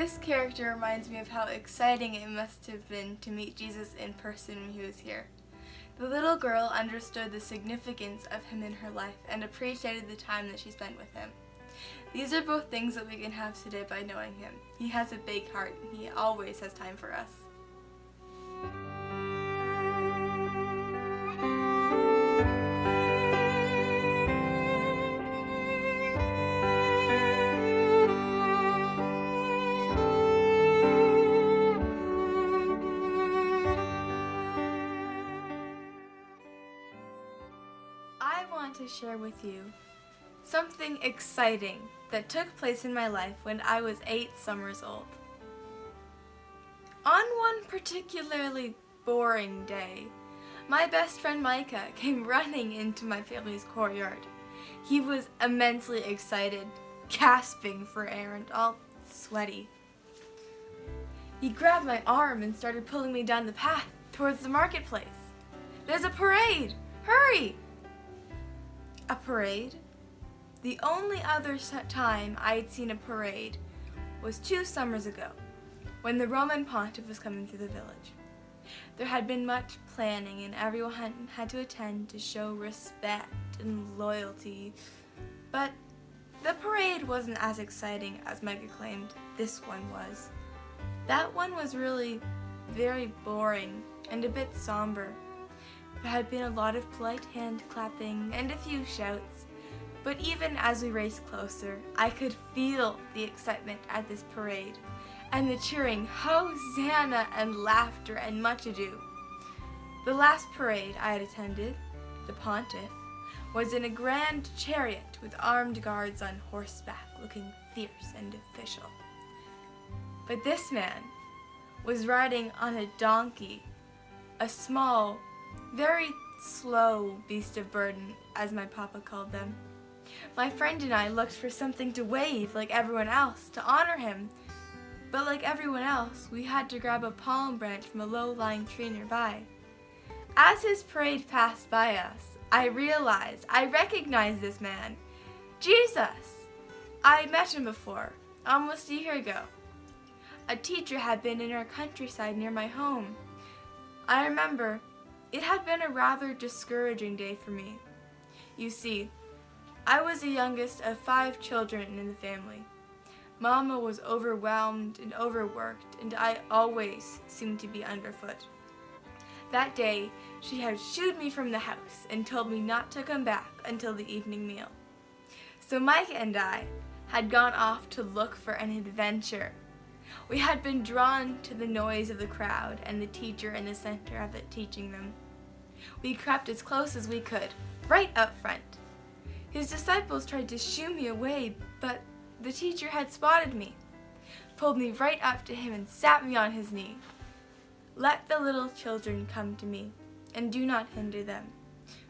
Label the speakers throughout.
Speaker 1: This character reminds me of how exciting it must have been to meet Jesus in person when he was here. The little girl understood the significance of him in her life and appreciated the time that she spent with him. These are both things that we can have today by knowing him. He has a big heart and he always has time for us. I want to share with you something exciting that took place in my life when I was 8 summers old. On one particularly boring day, my best friend Micah came running into my family's courtyard. He was immensely excited, gasping for air and all sweaty. He grabbed my arm and started pulling me down the path towards the marketplace. "There's a parade! Hurry!" A parade? The only other time I had seen a parade was 2 summers ago, when the Roman pontiff was coming through the village. There had been much planning and everyone had to attend to show respect and loyalty, but the parade wasn't as exciting as Micah claimed this one was. That one was really very boring and a bit somber. There had been a lot of polite hand clapping and a few shouts, but even as we raced closer, I could feel the excitement at this parade, and the cheering, Hosanna, and laughter, and much ado. The last parade I had attended, the pontiff, was in a grand chariot with armed guards on horseback, looking fierce and official. But this man was riding on a donkey, a small, very slow beast of burden, as my papa called them. My friend and I looked for something to wave like everyone else to honor him, but like everyone else, we had to grab a palm branch from a low-lying tree nearby. As his parade passed by us, I recognized this man, Jesus. I met him before, almost a year ago. A teacher had been in our countryside near my home. I remember it had been a rather discouraging day for me. You see, I was the youngest of 5 children in the family. Mama was overwhelmed and overworked, and I always seemed to be underfoot. That day, she had shooed me from the house and told me not to come back until the evening meal. So Micah and I had gone off to look for an adventure. We had been drawn to the noise of the crowd and the teacher in the center of it teaching them. We crept as close as we could, right up front. His disciples tried to shoo me away, but the teacher had spotted me, pulled me right up to him and sat me on his knee. "Let the little children come to me, and do not hinder them,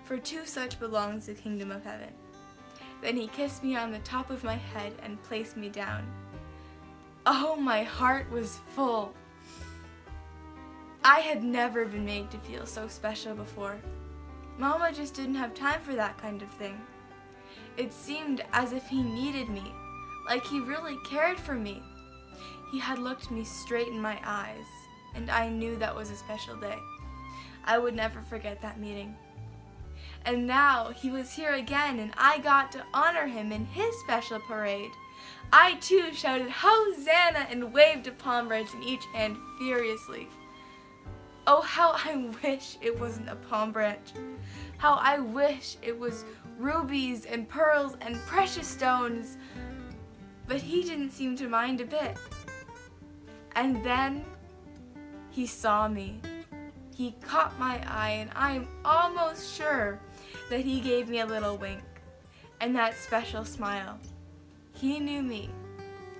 Speaker 1: for to such belongs the kingdom of heaven." Then he kissed me on the top of my head and placed me down. Oh, my heart was full. I had never been made to feel so special before. Mama just didn't have time for that kind of thing. It seemed as if he needed me, like he really cared for me. He had looked me straight in my eyes, and I knew that was a special day. I would never forget that meeting. And now he was here again, and I got to honor him in his special parade. I too shouted Hosanna and waved a palm branch in each hand furiously. Oh, how I wish it wasn't a palm branch. How I wish it was rubies and pearls and precious stones. But he didn't seem to mind a bit. And then he saw me. He caught my eye, and I'm almost sure that he gave me a little wink and that special smile. He knew me,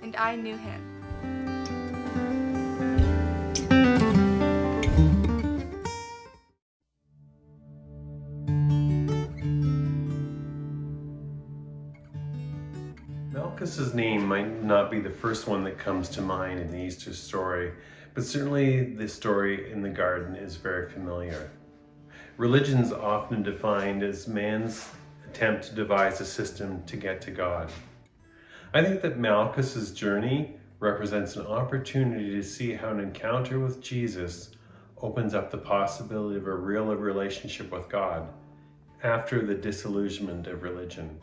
Speaker 1: and I knew him.
Speaker 2: Malchus's name might not be the first one that comes to mind in the Easter story, but certainly the story in the garden is very familiar. Religion is often defined as man's attempt to devise a system to get to God. I think that Malchus's journey represents an opportunity to see how an encounter with Jesus opens up the possibility of a real relationship with God after the disillusionment of religion.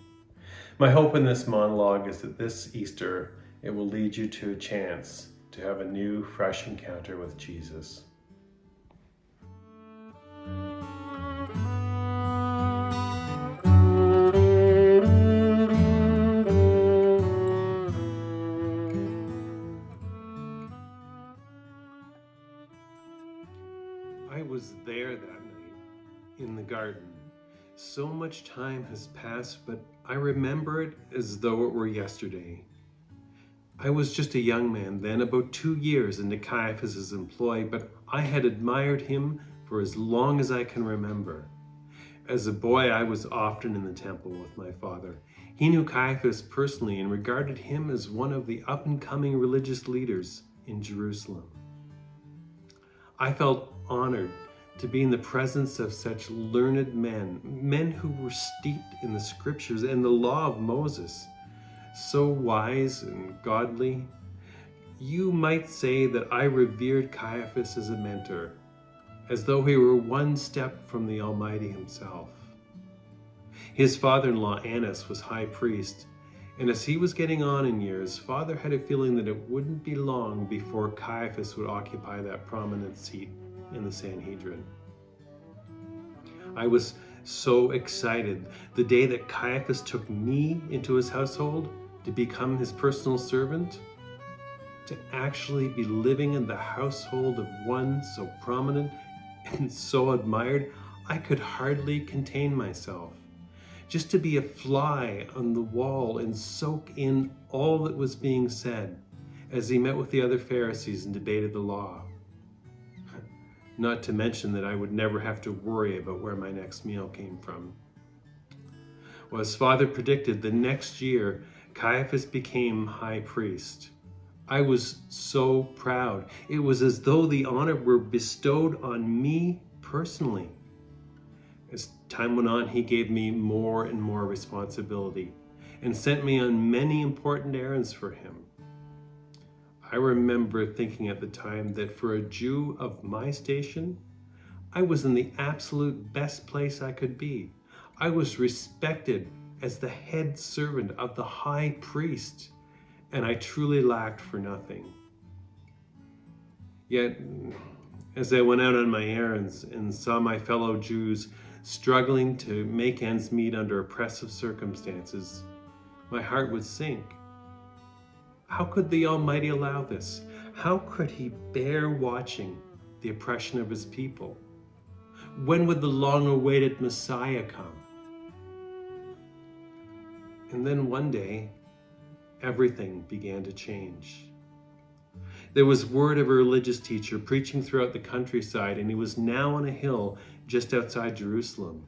Speaker 2: My hope in this monologue is that this Easter, it will lead you to a chance to have a new, fresh encounter with Jesus. I was there that night in the garden. So much time has passed, but I remember it as though it were yesterday. I was just a young man then, about 2 years into Caiaphas's employ, but I had admired him for as long as I can remember. As a boy, I was often in the temple with my father. He knew Caiaphas personally and regarded him as one of the up-and-coming religious leaders in Jerusalem. I felt honored to be in the presence of such learned men who were steeped in the scriptures and the law of Moses, so wise and godly. You might say that I revered Caiaphas as a mentor, as though he were one step from the Almighty himself. His father-in-law Annas was high priest, and as he was getting on in years, Father had a feeling that it wouldn't be long before Caiaphas would occupy that prominent seat in the Sanhedrin. I was so excited the day that Caiaphas took me into his household to become his personal servant, to actually be living in the household of one so prominent and so admired. I could hardly contain myself. Just to be a fly on the wall and soak in all that was being said as he met with the other Pharisees and debated the law. Not to mention that I would never have to worry about where my next meal came from. Well, as Father predicted, the next year, Caiaphas became high priest. I was so proud. It was as though the honor were bestowed on me personally. As time went on, he gave me more and more responsibility and sent me on many important errands for him. I remember thinking at the time that for a Jew of my station, I was in the absolute best place I could be. I was respected as the head servant of the high priest, and I truly lacked for nothing. Yet, as I went out on my errands and saw my fellow Jews struggling to make ends meet under oppressive circumstances, my heart would sink. How could the Almighty allow this? How could he bear watching the oppression of his people? When would the long-awaited Messiah come? And then one day, everything began to change. There was word of a religious teacher preaching throughout the countryside, and he was now on a hill just outside Jerusalem.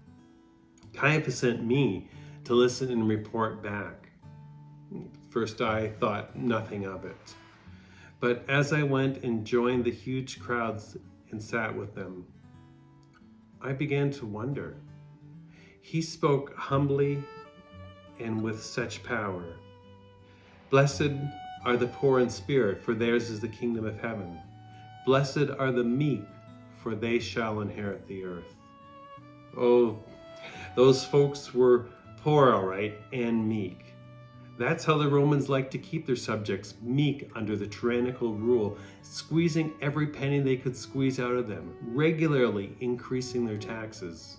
Speaker 2: Caiaphas sent me to listen and report back. First, I thought nothing of it. But as I went and joined the huge crowds and sat with them, I began to wonder. He spoke humbly and with such power. Blessed are the poor in spirit, for theirs is the kingdom of heaven. Blessed are the meek, for they shall inherit the earth. Oh, those folks were poor, all right, and meek. That's how the Romans liked to keep their subjects, meek under the tyrannical rule, squeezing every penny they could squeeze out of them, regularly increasing their taxes.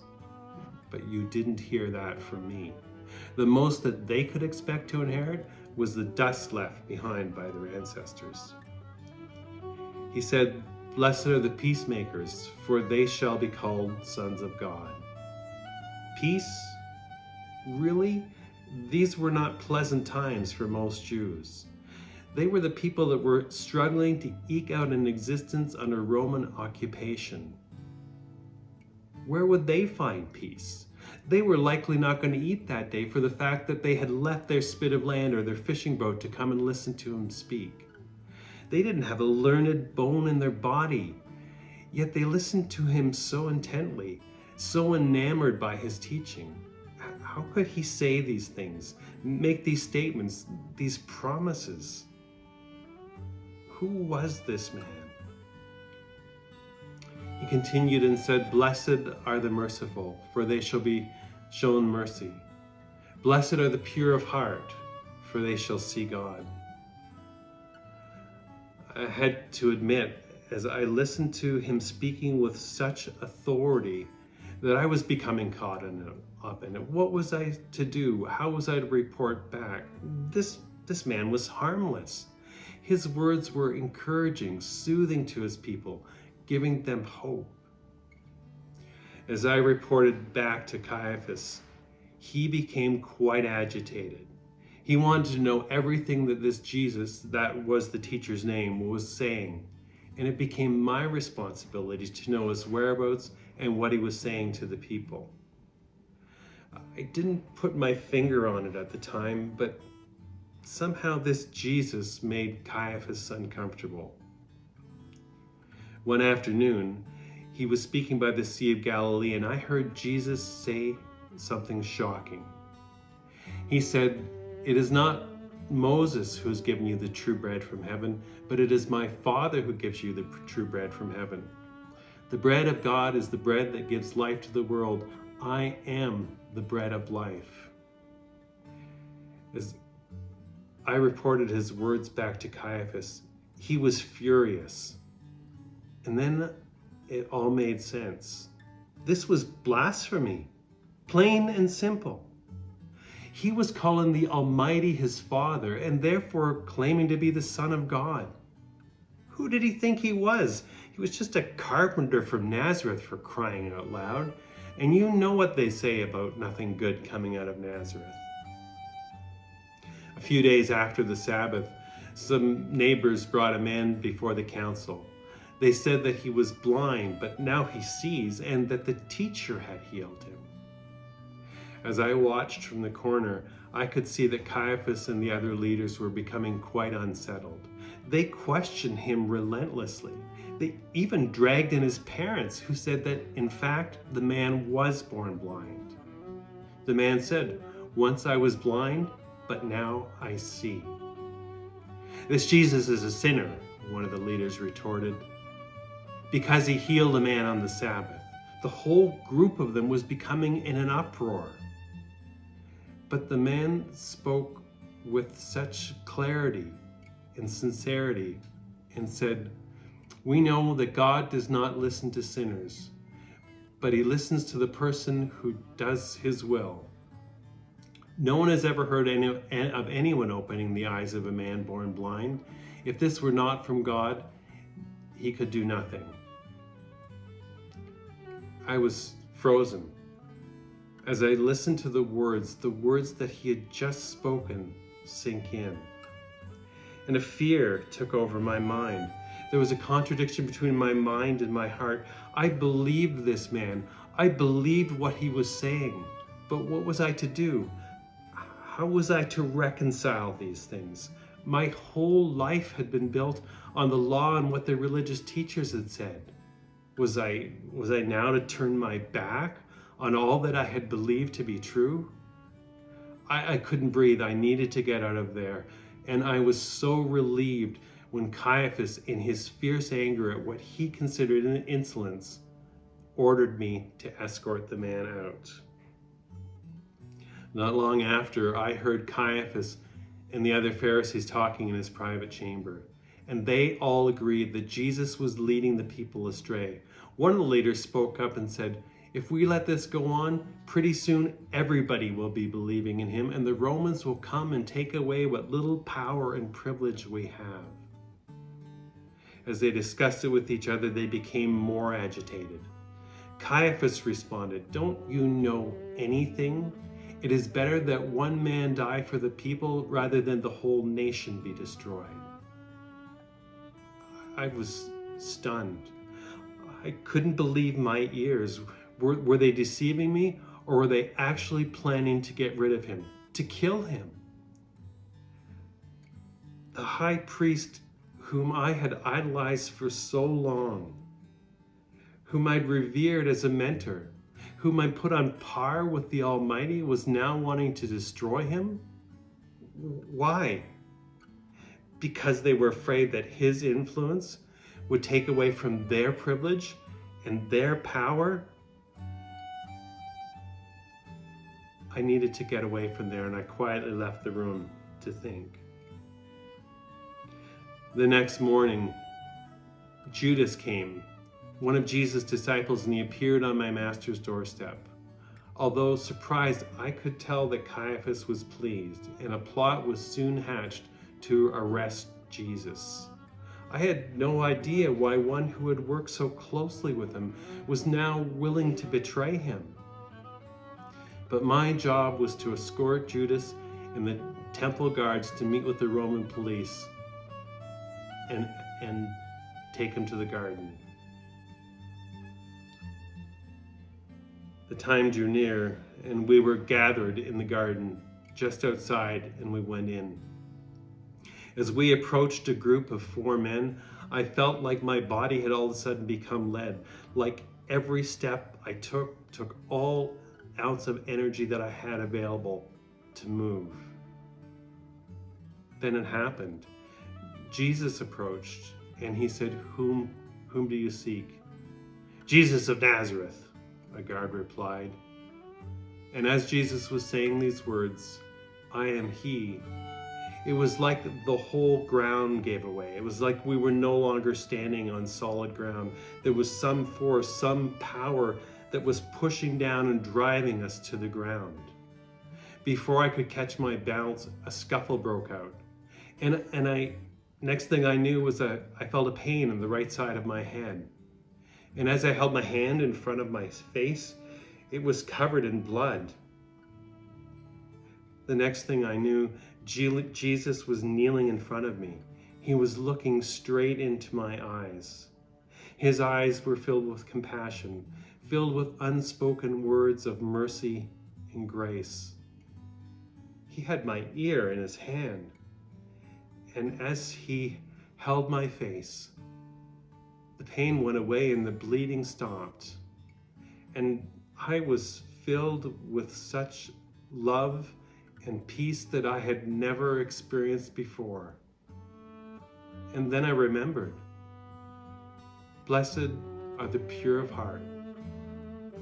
Speaker 2: But you didn't hear that from me. The most that they could expect to inherit was the dust left behind by their ancestors. He said, "Blessed are the peacemakers, for they shall be called sons of God." Peace? Really? These were not pleasant times for most Jews. They were the people that were struggling to eke out an existence under Roman occupation. Where would they find peace? They were likely not going to eat that day for the fact that they had left their spit of land or their fishing boat to come and listen to him speak. They didn't have a learned bone in their body, yet they listened to him so intently, so enamored by his teaching. How could he say these things, make these statements, these promises? Who was this man? He continued and said, "Blessed are the merciful, for they shall be shown mercy. Blessed are the pure of heart, for they shall see God." I had to admit, as I listened to him speaking with such authority, that I was becoming caught up in it. What was I to do? How was I to report back? This man was harmless. His words were encouraging, soothing to his people, giving them hope. As I reported back to Caiaphas, he became quite agitated. He wanted to know everything that this Jesus, that was the teacher's name, was saying. And it became my responsibility to know his whereabouts and what he was saying to the people. I didn't put my finger on it at the time, but somehow this Jesus made Caiaphas uncomfortable. One afternoon, he was speaking by the Sea of Galilee, and I heard Jesus say something shocking. He said, "It is not Moses who has given you the true bread from heaven, but it is my Father who gives you the true bread from heaven. The bread of God is the bread that gives life to the world. I am the bread of life." As I reported his words back to Caiaphas, he was furious. And then it all made sense. This was blasphemy, plain and simple. He was calling the Almighty his Father and therefore claiming to be the Son of God. Who did he think he was? He was just a carpenter from Nazareth, for crying out loud. And you know what they say about nothing good coming out of Nazareth. A few days after the Sabbath, some neighbors brought a man before the council. They said that he was blind, but now he sees, and that the teacher had healed him. As I watched from the corner, I could see that Caiaphas and the other leaders were becoming quite unsettled. They questioned him relentlessly. They even dragged in his parents, who said that, in fact, the man was born blind. The man said, "Once I was blind, but now I see." "This Jesus is a sinner," one of the leaders retorted, "because he healed a man on the Sabbath." The whole group of them was becoming in an uproar. But the man spoke with such clarity and sincerity and said, "We know that God does not listen to sinners, but he listens to the person who does his will. No one has ever heard of anyone opening the eyes of a man born blind. If this were not from God, he could do nothing." I was frozen as I listened to the words that he had just spoken sink in. And a fear took over my mind. There was a contradiction between my mind and my heart. I believed this man. I believed what he was saying. But what was I to do? How was I to reconcile these things? My whole life had been built on the law and what the religious teachers had said. Was I now to turn my back on all that I had believed to be true? I couldn't breathe. I needed to get out of there. And I was so relieved when Caiaphas, in his fierce anger at what he considered an insolence, ordered me to escort the man out. Not long after, I heard Caiaphas and the other Pharisees talking in his private chamber, and they all agreed that Jesus was leading the people astray. One of the leaders spoke up and said, "If we let this go on, pretty soon everybody will be believing in him, and the Romans will come and take away what little power and privilege we have." As they discussed it with each other, they became more agitated. Caiaphas responded, "Don't you know anything? It is better that one man die for the people rather than the whole nation be destroyed." I was stunned. I couldn't believe my ears. Were they deceiving me, or were they actually planning to get rid of him, to kill him? The high priest whom I had idolized for so long, whom I'd revered as a mentor, whom I put on par with the Almighty, was now wanting to destroy him? Why? because they were afraid that his influence would take away from their privilege and their power. I needed to get away from there, and I quietly left the room to think. The next morning, Judas came, one of Jesus' disciples, and he appeared on my master's doorstep. Although surprised, I could tell that Caiaphas was pleased, and a plot was soon hatched to arrest Jesus. I had no idea why one who had worked so closely with him was now willing to betray him. But my job was to escort Judas and the temple guards to meet with the Roman police and take him to the garden. The time drew near, and we were gathered in the garden just outside, and we went in. As we approached a group of 4 men, I felt like my body had all of a sudden become lead. Like every step I took all ounce of energy that I had available to move. Then it happened. Jesus approached, and he said, Whom do you seek? Jesus of Nazareth, a guard replied. And as Jesus was saying these words, I am he, it was like the whole ground gave away. It was like we were no longer standing on solid ground. There was some force, some power that was pushing down and driving us to the ground. Before I could catch my balance, a scuffle broke out. And next thing I knew was I felt a pain on the right side of my head. And as I held my hand in front of my face, it was covered in blood. The next thing I knew, Jesus was kneeling in front of me. He was looking straight into my eyes. His eyes were filled with compassion, filled with unspoken words of mercy and grace. He had my ear in his hand, and as he held my face, the pain went away and the bleeding stopped. And I was filled with such love and peace that I had never experienced before. And then I remembered, blessed are the pure of heart,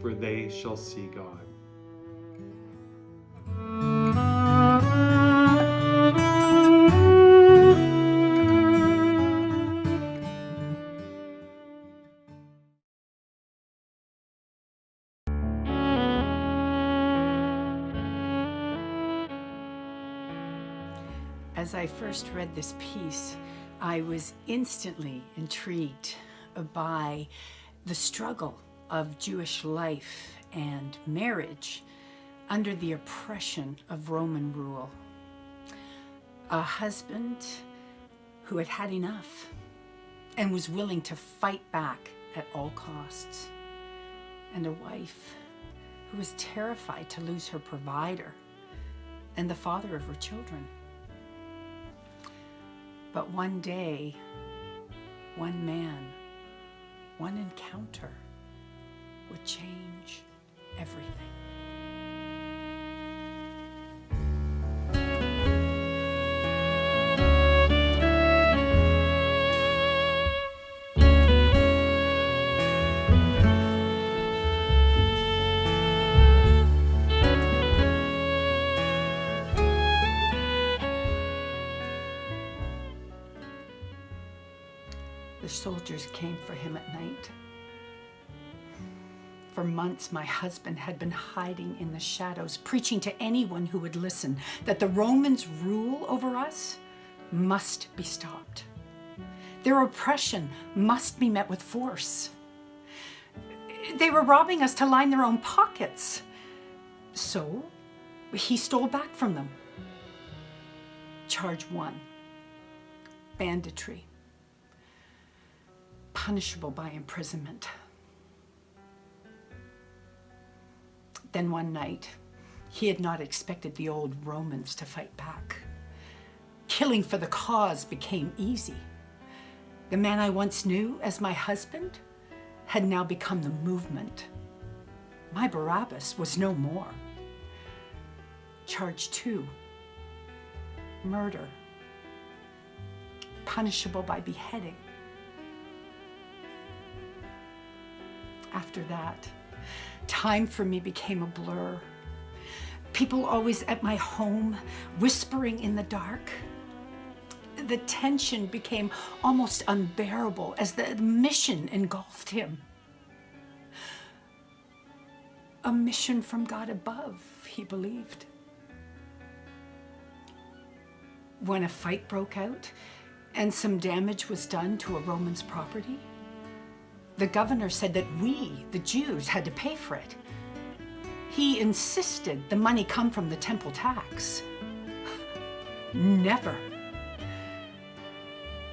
Speaker 2: for they shall see God.
Speaker 3: As I first read this piece, I was instantly intrigued by the struggle of Jewish life and marriage under the oppression of Roman rule. A husband who had had enough and was willing to fight back at all costs, and a wife who was terrified to lose her provider and the father of her children. But one day, one man, one encounter would change everything. The soldiers came for him at night. For months, my husband had been hiding in the shadows, preaching to anyone who would listen that the Romans' rule over us must be stopped. Their oppression must be met with force. They were robbing us to line their own pockets. So he stole back from them. Charge 1, banditry, punishable by imprisonment. Then one night, he had not expected the old Romans to fight back. Killing for the cause became easy. The man I once knew as my husband had now become the movement. My Barabbas was no more. Charge 2, murder. punishable by beheading. After that, time for me became a blur. People always at my home, whispering in the dark. The tension became almost unbearable as the mission engulfed him. A mission from God above, he believed. When a fight broke out and some damage was done to a Roman's property, the governor said that we, the Jews, had to pay for it. He insisted the money come from the temple tax. Never.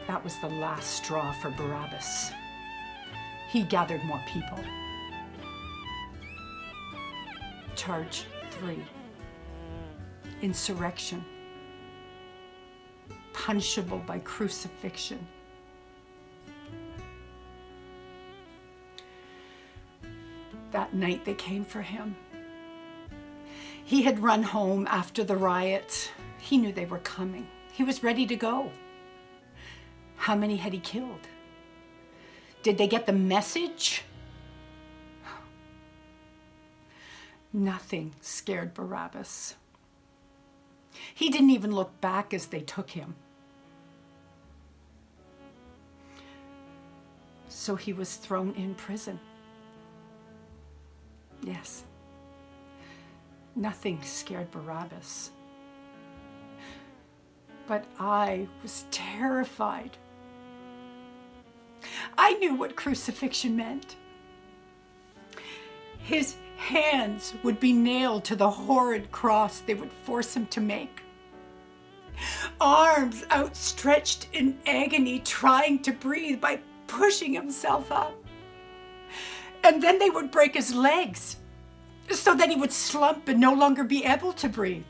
Speaker 3: That was the last straw for Barabbas. He gathered more people. Charge 3. Insurrection. Punishable by crucifixion. That night they came for him. He had run home after the riot. He knew they were coming. He was ready to go. How many had he killed? Did they get the message? Nothing scared Barabbas. He didn't even look back as they took him. So he was thrown in prison. Yes. Nothing scared Barabbas. But I was terrified. I knew what crucifixion meant. His hands would be nailed to the horrid cross they would force him to make. Arms outstretched in agony, trying to breathe by pushing himself up. And then they would break his legs so that he would slump and no longer be able to breathe.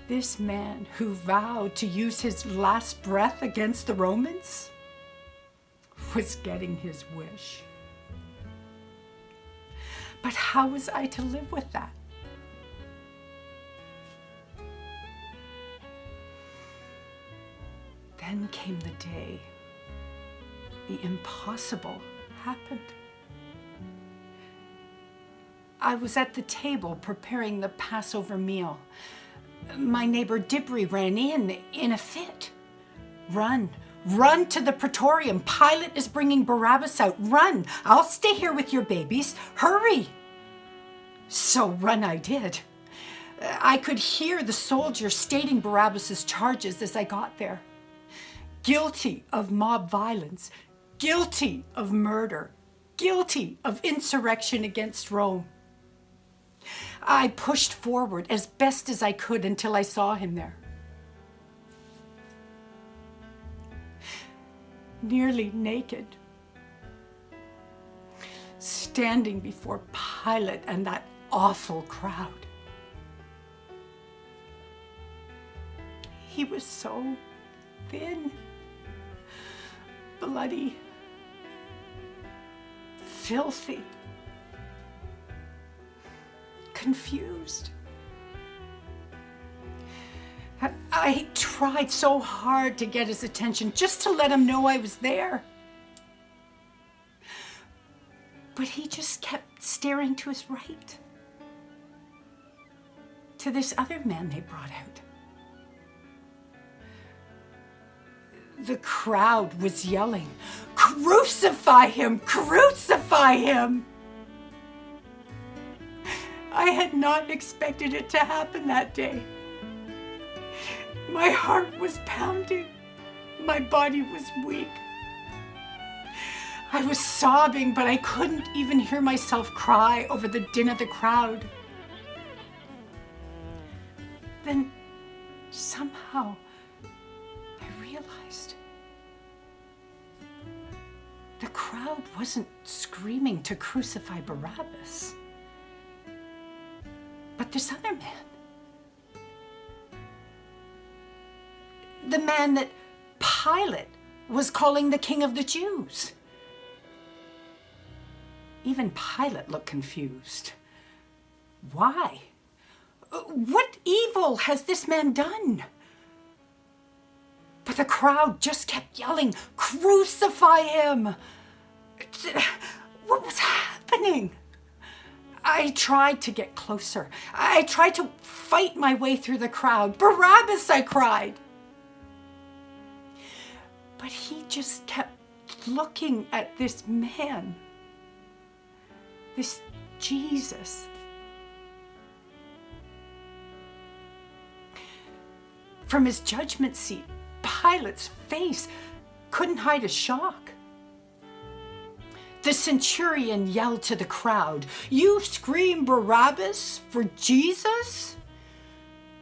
Speaker 3: This man who vowed to use his last breath against the Romans was getting his wish. But how was I to live with that? Then came the day. The impossible happened. I was at the table preparing the Passover meal. My neighbor Dibri ran in a fit. Run to the praetorium. Pilate is bringing Barabbas out. Run, I'll stay here with your babies. Hurry. So run I did. I could hear the soldier stating Barabbas's charges as I got there. Guilty of mob violence, guilty of murder, guilty of insurrection against Rome. I pushed forward as best as I could until I saw him there. Nearly naked, standing before Pilate and that awful crowd. He was so thin, bloody, filthy, confused. I tried so hard to get his attention, just to let him know I was there. But he just kept staring to his right, to this other man they brought out. The crowd was yelling, "Crucify him! Crucify him!" I had not expected it to happen that day. My heart was pounding. My body was weak. I was sobbing, but I couldn't even hear myself cry over the din of the crowd. Then somehow I realized the crowd wasn't screaming to crucify Barabbas, but this other man. The man that Pilate was calling the King of the Jews. Even Pilate looked confused. Why? What evil has this man done? But the crowd just kept yelling, "Crucify him!" What was happening? I tried to get closer. I tried to fight my way through the crowd. "Barabbas!" I cried. But he just kept looking at this man, this Jesus. From his judgment seat, Pilate's face couldn't hide his shock. The centurion yelled to the crowd, "You scream Barabbas for Jesus?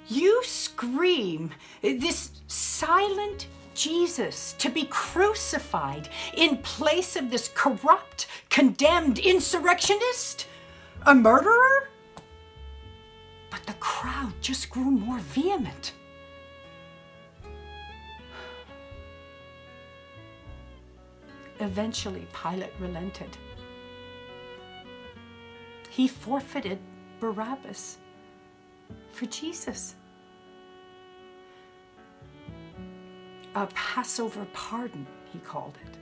Speaker 3: You scream this silent Jesus to be crucified in place of this corrupt, condemned insurrectionist, a murderer?" But the crowd just grew more vehement. Eventually, Pilate relented. He forfeited Barabbas for Jesus. A Passover pardon, he called it.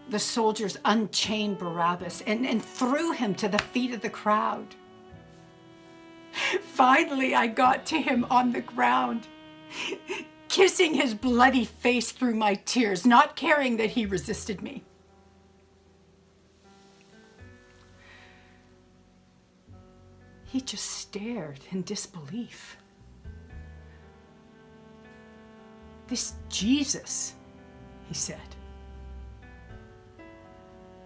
Speaker 3: The soldiers unchained Barabbas and threw him to the feet of the crowd. Finally, I got to him on the ground, kissing his bloody face through my tears, not caring that he resisted me. He just stared in disbelief. "This Jesus," he said,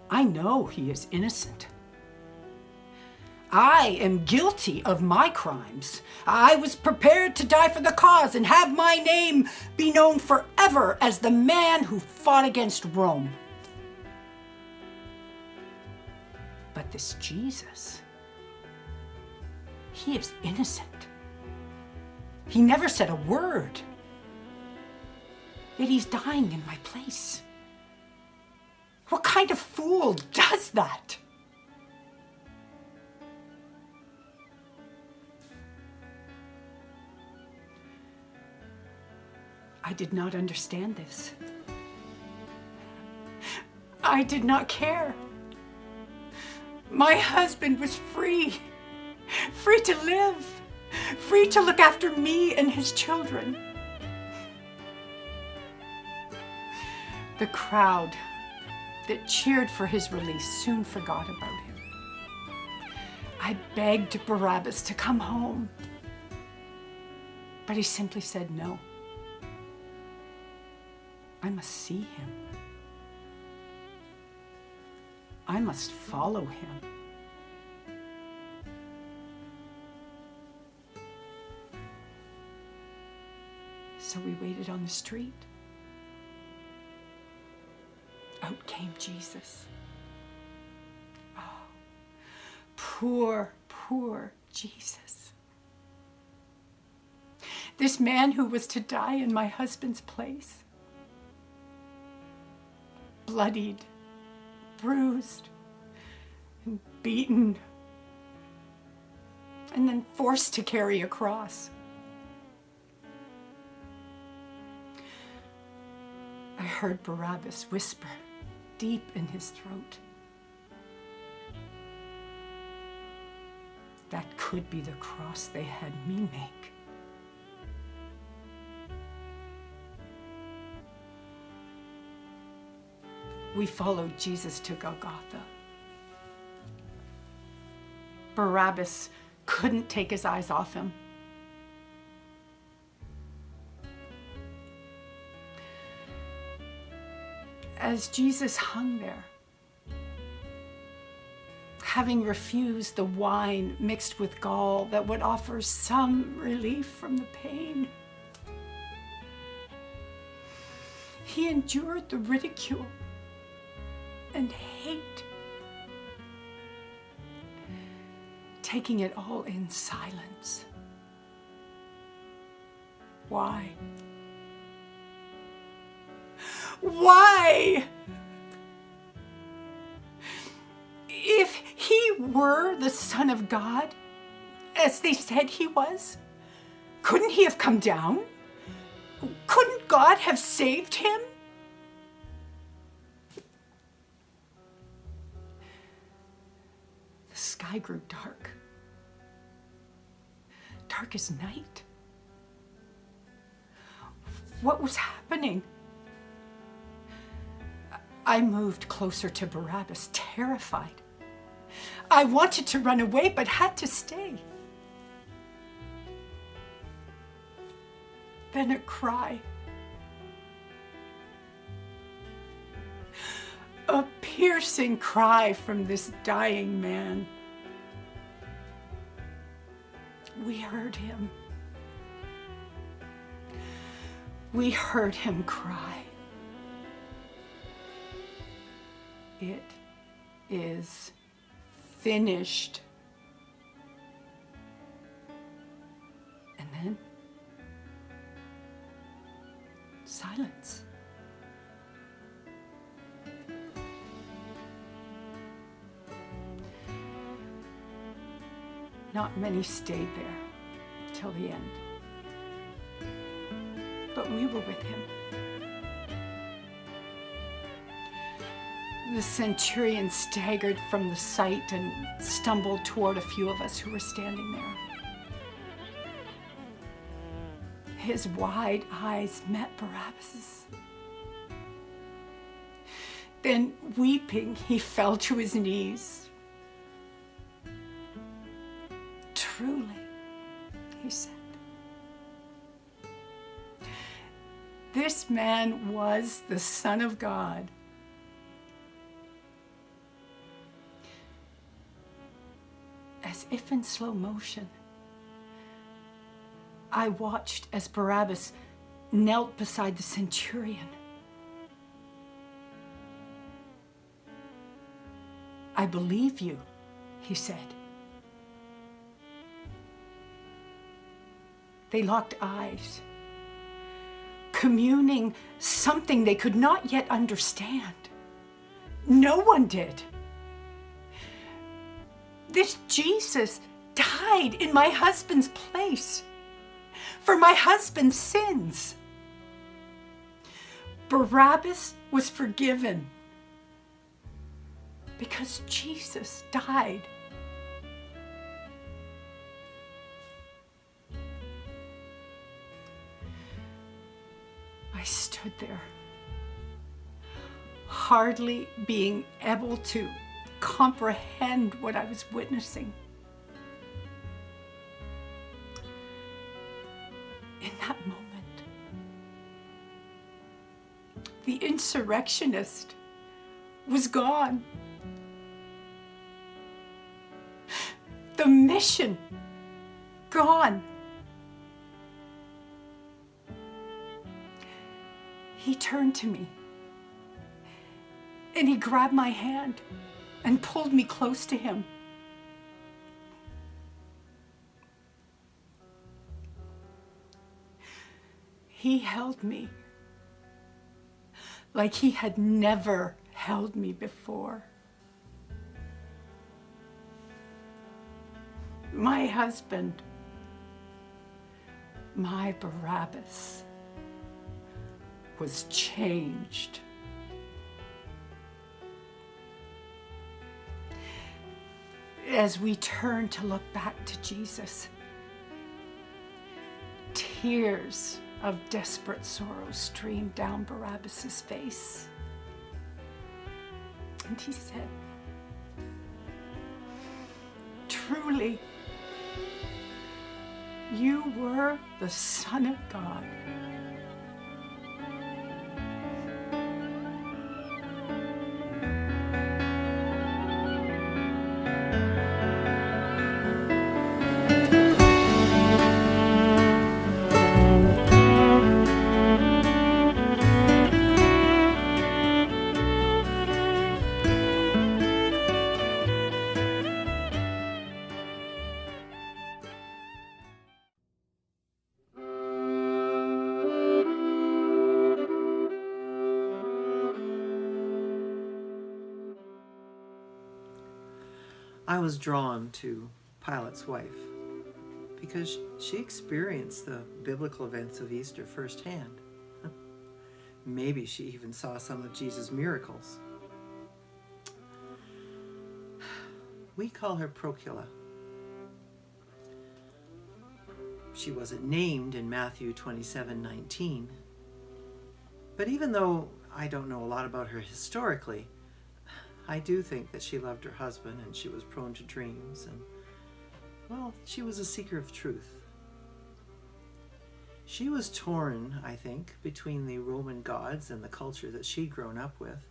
Speaker 3: "I know he is innocent. I am guilty of my crimes. I was prepared to die for the cause and have my name be known forever as the man who fought against Rome. But this Jesus, he is innocent. He never said a word. Yet he's dying in my place. What kind of fool does that?" I did not understand this. I did not care. My husband was free to live, free to look after me and his children. The crowd that cheered for his release soon forgot about him. I begged Barabbas to come home, but he simply said no. I must see him. I must follow him. So we waited on the street. Out came Jesus. Oh, poor, poor Jesus. This man who was to die in my husband's place. Bloodied, bruised, and beaten, and then forced to carry a cross. I heard Barabbas whisper deep in his throat, "That could be the cross they had me make." We followed Jesus to Golgotha. Barabbas couldn't take his eyes off him. As Jesus hung there, having refused the wine mixed with gall that would offer some relief from the pain, he endured the ridicule and hate, taking it all in silence. Why? Why? If he were the Son of God, as they said he was, Couldn't he have come down? Couldn't God have saved him? The sky grew dark. Dark as night. What was happening? I moved closer to Barabbas, terrified. I wanted to run away, but had to stay. Then a cry. A piercing cry from this dying man. We heard him. We heard him cry. It is finished. And then silence. Not many stayed there till the end, but we were with him. The centurion staggered from the sight and stumbled toward a few of us who were standing there. His wide eyes met Barabbas's. Then, weeping, he fell to his knees. Truly, he said, this man was the Son of God. As if in slow motion, I watched as Barabbas knelt beside the centurion. I believe you, he said. They locked eyes, communing something they could not yet understand. No one did. This Jesus died in my husband's place for my husband's sins. Barabbas was forgiven because Jesus died. I stood there, hardly being able to comprehend what I was witnessing. In that moment, the insurrectionist was gone. The mission, gone. He turned to me and he grabbed my hand and pulled me close to him. He held me like he had never held me before. My husband, my Barabbas, was changed. As we turned to look back to Jesus, tears of desperate sorrow streamed down Barabbas's face. And he said, truly, you were the Son of God.
Speaker 4: I was drawn to Pilate's wife because she experienced the biblical events of Easter firsthand. Maybe she even saw some of Jesus' miracles. We call her Procula. She wasn't named in Matthew 27:19. But even though I don't know a lot about her historically, I do think that she loved her husband and she was prone to dreams, and, well, she was a seeker of truth. She was torn, I think, between the Roman gods and the culture that she'd grown up with,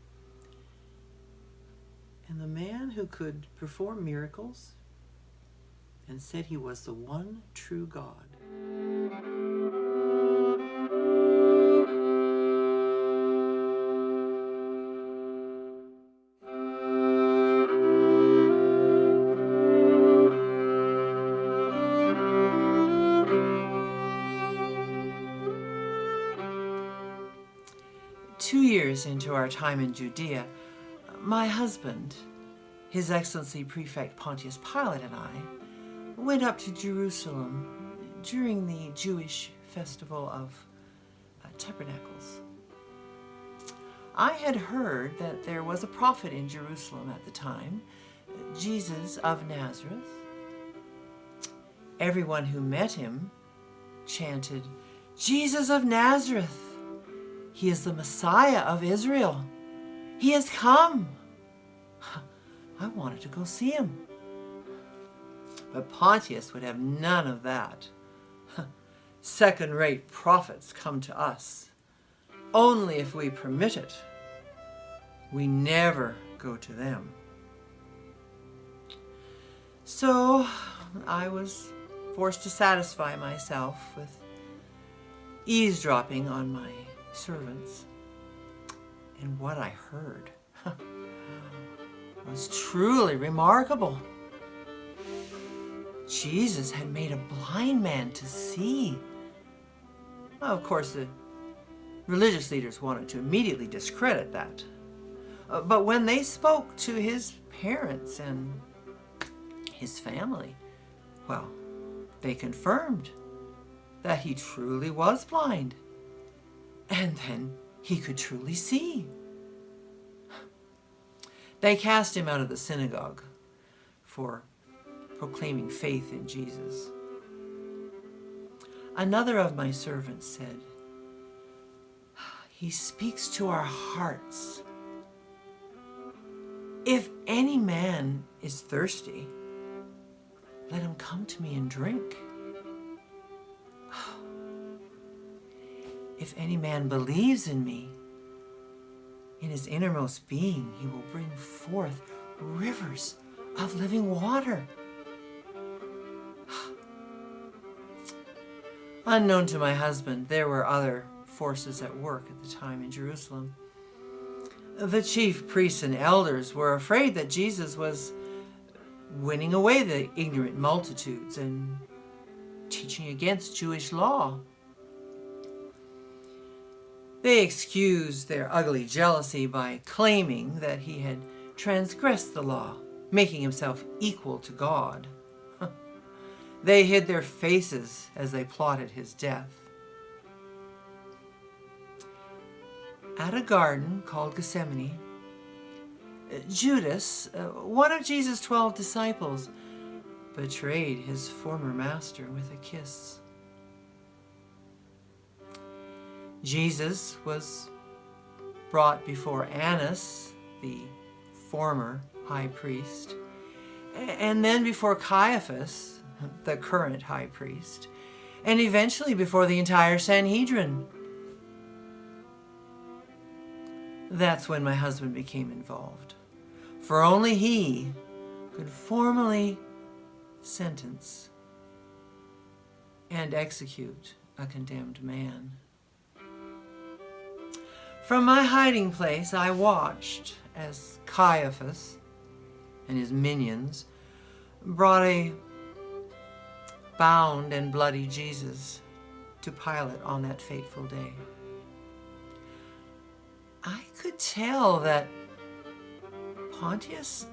Speaker 4: and the man who could perform miracles and said he was the one true God. Into our time in Judea, my husband, His Excellency Prefect Pontius Pilate, and I went up to Jerusalem during the Jewish festival of Tabernacles. I had heard that there was a prophet in Jerusalem at the time, Jesus of Nazareth. Everyone who met him chanted, "Jesus of Nazareth! He is the Messiah of Israel. He has come." I wanted to go see him. But Pontius would have none of that. Second-rate prophets come to us only if we permit it. We never go to them. So I was forced to satisfy myself with eavesdropping on my servants. And what I heard was truly remarkable. Jesus had made a blind man to see. Well, of course, the religious leaders wanted to immediately discredit that. But when they spoke to his parents and his family, well, they confirmed that he truly was blind. And then he could truly see. They cast him out of the synagogue for proclaiming faith in Jesus. Another of my servants said, "He speaks to our hearts. If any man is thirsty, let him come to me and drink. If any man believes in me, in his innermost being, he will bring forth rivers of living water." Unknown to my husband, there were other forces at work at the time in Jerusalem. The chief priests and elders were afraid that Jesus was winning away the ignorant multitudes and teaching against Jewish law. They excused their ugly jealousy by claiming that he had transgressed the law, making himself equal to God. They hid their faces as they plotted his death. At a garden called Gethsemane, Judas, one of Jesus' 12 disciples, betrayed his former master with a kiss. Jesus was brought before Annas, the former high priest, and then before Caiaphas, the current high priest, and eventually before the entire Sanhedrin. That's when my husband became involved, for only he could formally sentence and execute a condemned man. From my hiding place, I watched as Caiaphas and his minions brought a bound and bloody Jesus to Pilate on that fateful day. I could tell that Pontius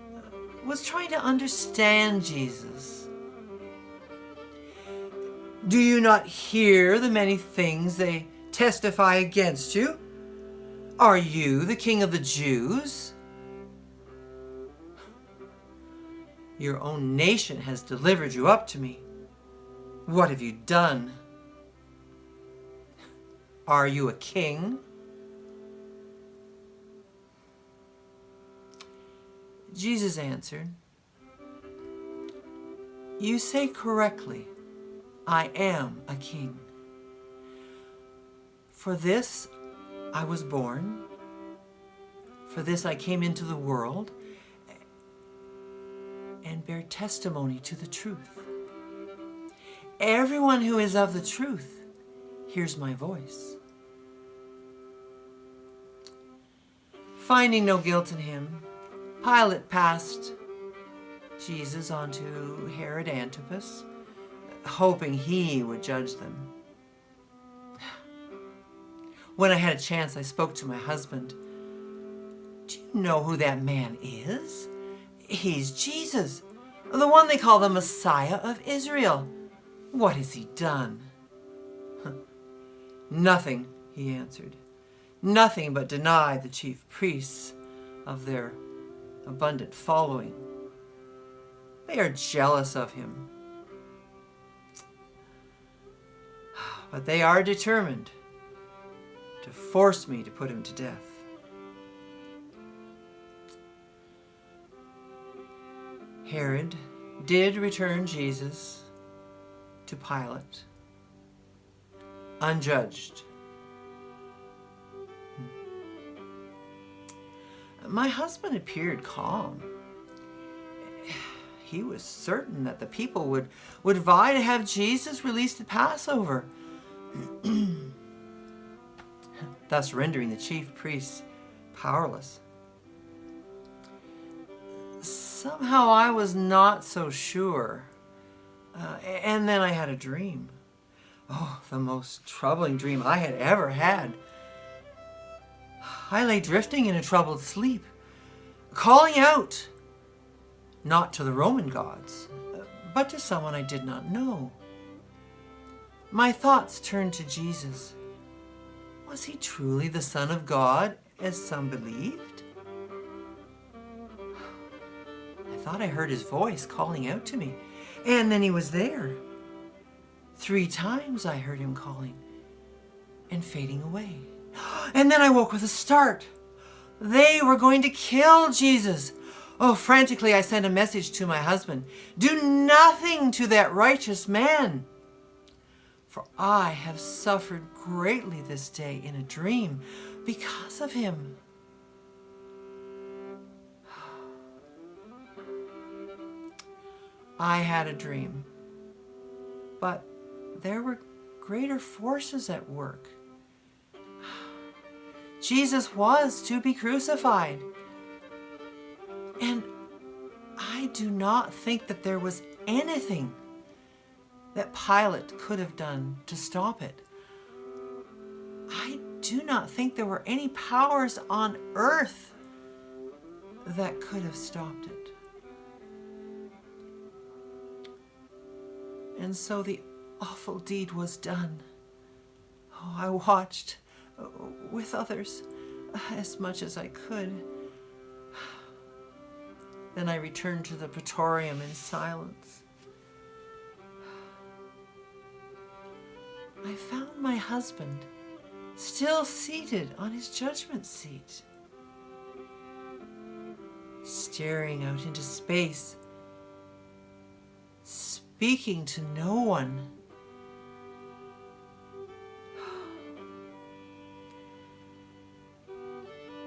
Speaker 4: was trying to understand Jesus. Do you not hear the many things they testify against you? Are you the king of the Jews? Your own nation has delivered you up to me. What have you done? Are you a king? Jesus answered, You say correctly, I am a king. For this I was born, for this I came into the world, and bear testimony to the truth. Everyone who is of the truth hears my voice. Finding no guilt in him, Pilate passed Jesus on to Herod Antipas, hoping he would judge them. When I had a chance, I spoke to my husband. Do you know who that man is? He's Jesus, the one they call the Messiah of Israel. What has he done? Nothing, he answered. Nothing but deny the chief priests of their abundant following. They are jealous of him. But they are determined to force me to put him to death. Herod did return Jesus to Pilate, unjudged. My husband appeared calm. He was certain that the people would vie to have Jesus released at Passover, thus rendering the chief priests powerless. Somehow I was not so sure. And then I had a dream. Oh, the most troubling dream I had ever had. I lay drifting in a troubled sleep, calling out, not to the Roman gods, but to someone I did not know. My thoughts turned to Jesus. Was he truly the Son of God, as some believed? I thought I heard his voice calling out to me, and then he was there. 3 times I heard him calling and fading away. And then I woke with a start. They were going to kill Jesus. Oh, frantically I sent a message to my husband. Do nothing to that righteous man, for I have suffered greatly this day in a dream because of him. I had a dream, but there were greater forces at work. Jesus was to be crucified. And I do not think that there was anything that Pilate could have done to stop it. I do not think there were any powers on earth that could have stopped it. And so the awful deed was done. Oh, I watched with others as much as I could. Then I returned to the praetorium in silence. I found my husband still seated on his judgment seat, staring out into space, speaking to no one.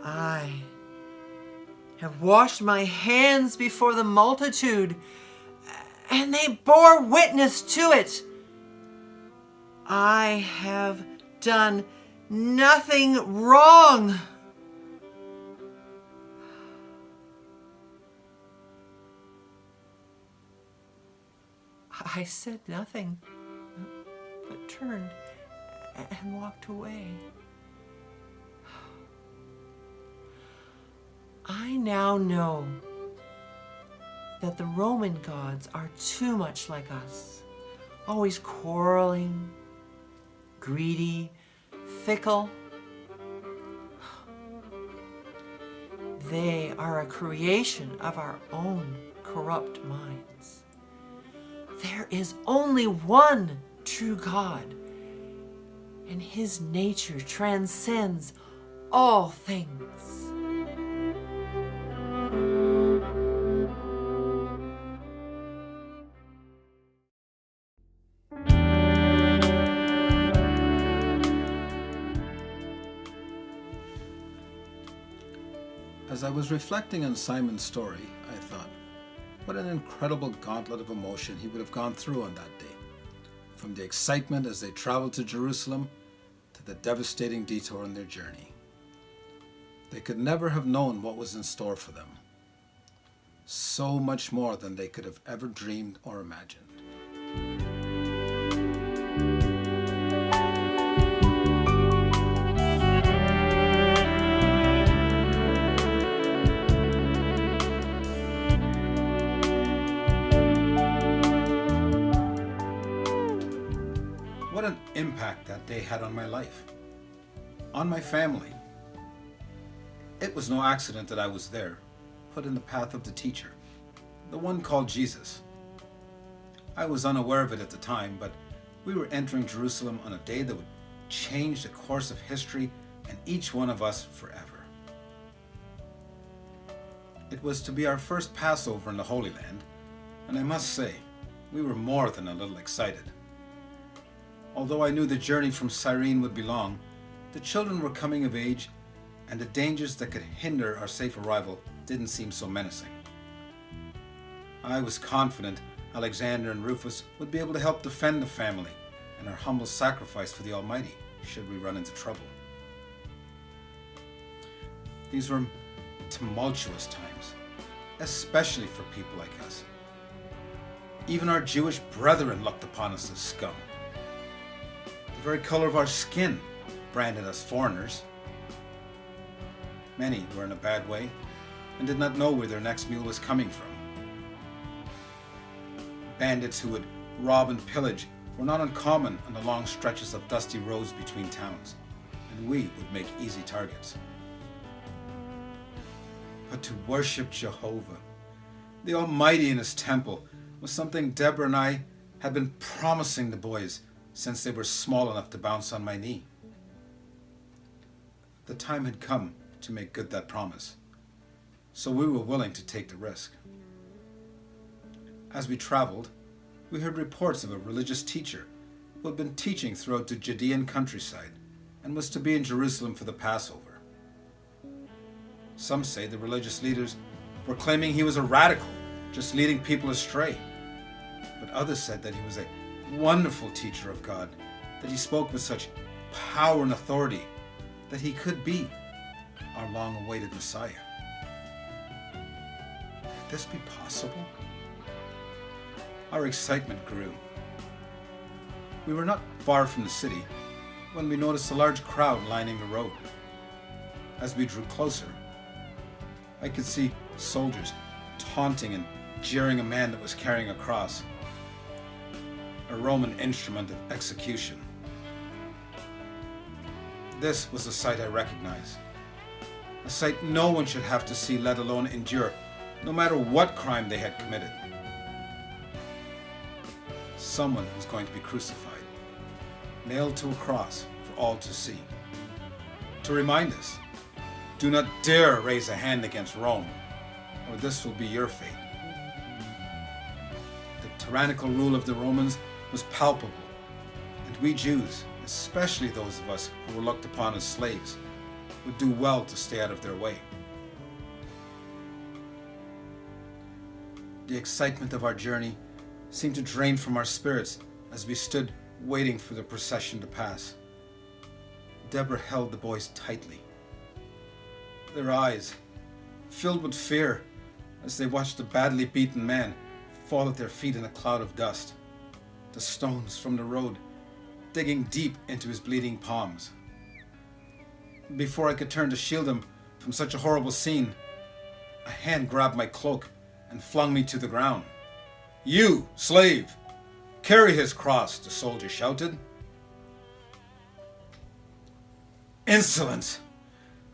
Speaker 4: I have washed my hands before the multitude, and they bore witness to it. I have done nothing wrong. I said nothing, but turned and walked away. I now know that the Roman gods are too much like us. always quarreling, greedy, fickle. They are a creation of our own corrupt minds. There is only one true God, and his nature transcends all things.
Speaker 5: As I was reflecting on Simon's story, I thought, what an incredible gauntlet of emotion he would have gone through on that day. From the excitement as they traveled to Jerusalem to the devastating detour on their journey. They could never have known what was in store for them. So much more than they could have ever dreamed or imagined. What an impact that day had on my life, on my family. It was no accident that I was there, put in the path of the teacher, the one called Jesus. I was unaware of it at the time, but we were entering Jerusalem on a day that would change the course of history and each one of us forever. It was to be our first Passover in the Holy Land, and I must say, we were more than a little excited. Although I knew the journey from Cyrene would be long, the children were coming of age, and the dangers that could hinder our safe arrival didn't seem so menacing. I was confident Alexander and Rufus would be able to help defend the family and our humble sacrifice for the Almighty should we run into trouble. These were tumultuous times, especially for people like us. Even our Jewish brethren looked upon us as scum. The very color of our skin branded us foreigners. Many were in a bad way and did not know where their next meal was coming from. Bandits who would rob and pillage were not uncommon on the long stretches of dusty roads between towns, and we would make easy targets. But to worship Jehovah, the Almighty in his temple, was something Deborah and I had been promising the boys since they were small enough to bounce on my knee. The time had come to make good that promise, so we were willing to take the risk. As we traveled, we heard reports of a religious teacher who had been teaching throughout the Judean countryside and was to be in Jerusalem for the Passover. Some say the religious leaders were claiming he was a radical, just leading people astray. But others said that he was a wonderful teacher of God, that he spoke with such power and authority that he could be our long-awaited Messiah. Could this be possible? Our excitement grew. We were not far from the city when we noticed a large crowd lining the road. As we drew closer, I could see soldiers taunting and jeering a man that was carrying a cross, a Roman instrument of execution. This was a sight I recognized, a sight no one should have to see, let alone endure, no matter what crime they had committed. Someone was going to be crucified, nailed to a cross for all to see, to remind us, do not dare raise a hand against Rome, or this will be your fate. The tyrannical rule of the Romans was palpable, and we Jews, especially those of us who were looked upon as slaves, would do well to stay out of their way. The excitement of our journey seemed to drain from our spirits as we stood waiting for the procession to pass. Deborah held the boys tightly. Their eyes filled with fear as they watched the badly beaten man fall at their feet in a cloud of dust, the stones from the road digging deep into his bleeding palms. Before I could turn to shield him from such a horrible scene, a hand grabbed my cloak and flung me to the ground. "You, slave! Carry his cross, the soldier shouted. Insolence!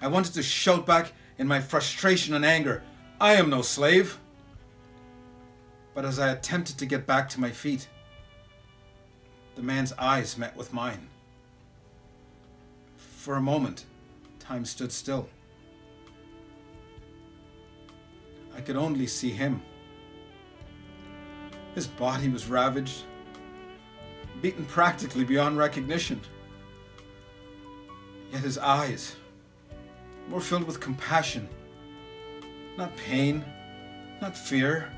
Speaker 5: I wanted to shout back in my frustration and anger, I am no slave. But as I attempted to get back to my feet, the man's eyes met with mine. For a moment, time stood still. I could only see him. His body was ravaged, beaten practically beyond recognition. Yet his eyes were filled with compassion. Not pain, not fear,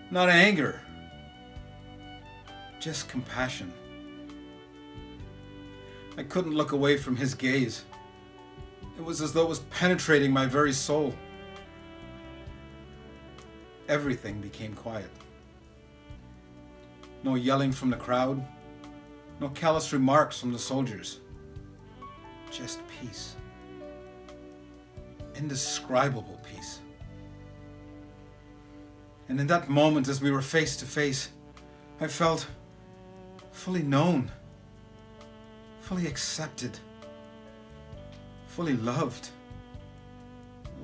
Speaker 5: not anger. Just compassion. I couldn't look away from his gaze. It was as though it was penetrating my very soul. Everything became quiet. No yelling from the crowd, no callous remarks from the soldiers. Just peace. Indescribable peace. And in that moment, as we were face to face, I felt fully known, fully accepted, fully loved,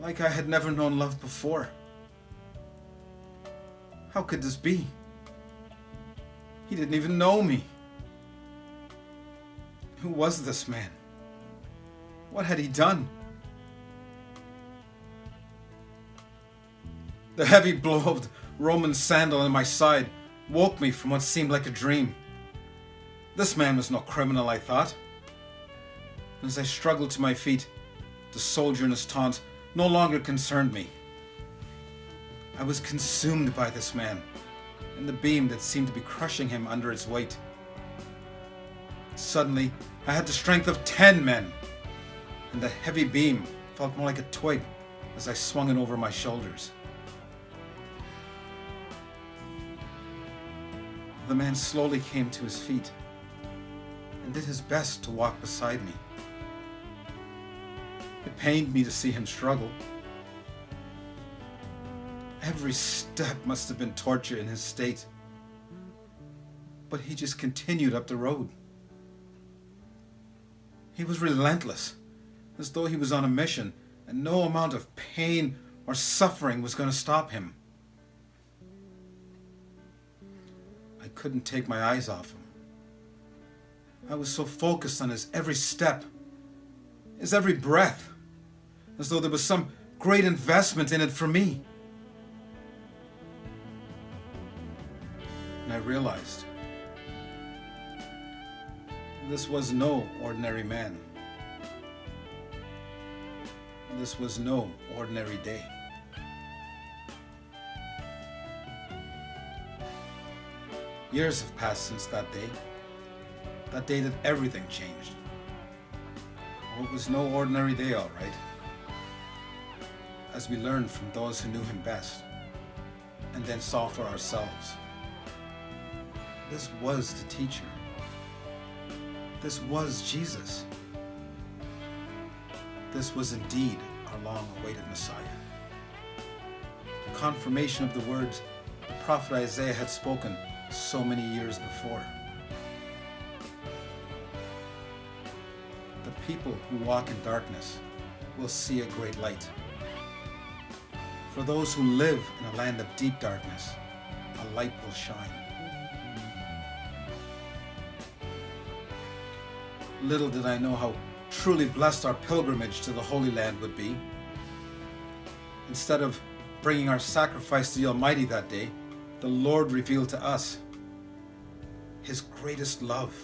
Speaker 5: like I had never known love before. How could this be? He didn't even know me. Who was this man? What had he done? The heavy blow of the Roman sandal in my side woke me from what seemed like a dream. This man was no criminal, I thought. And as I struggled to my feet, the soldier and his taunts no longer concerned me. I was consumed by this man and the beam that seemed to be crushing him under its weight. Suddenly, I had the strength of 10 men, and the heavy beam felt more like a twig as I swung it over my shoulders. The man slowly came to his feet and did his best to walk beside me. It pained me to see him struggle. Every step must have been torture in his state. But he just continued up the road. He was relentless, as though he was on a mission, and no amount of pain or suffering was going to stop him. I couldn't take my eyes off him. I was so focused on his every step, his every breath, as though there was some great investment in it for me. And I realized this was no ordinary man. This was no ordinary day. Years have passed since that day that everything changed. Oh, it was no ordinary day, all right, as we learned from those who knew him best and then saw for ourselves. This was the teacher. This was Jesus. This was indeed our long-awaited Messiah. The confirmation of the words the prophet Isaiah had spoken so many years before. The people who walk in darkness will see a great light. For those who live in a land of deep darkness, a light will shine. Little did I know how truly blessed our pilgrimage to the Holy Land would be. Instead of bringing our sacrifice to the Almighty that day, the Lord revealed to us His greatest love,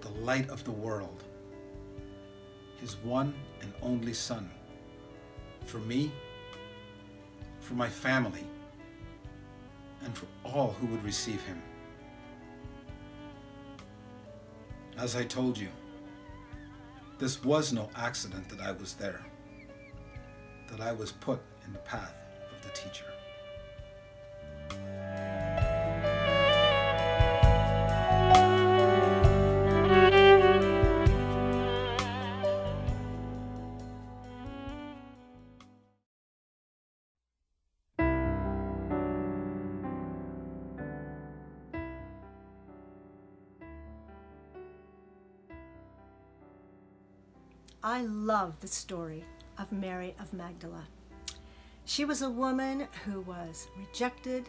Speaker 5: the light of the world, His one and only Son, for me, for my family, and for all who would receive Him. As I told you, this was no accident that I was there, that I was put in the path of the teacher.
Speaker 6: I love the story of Mary of Magdala. She was a woman who was rejected,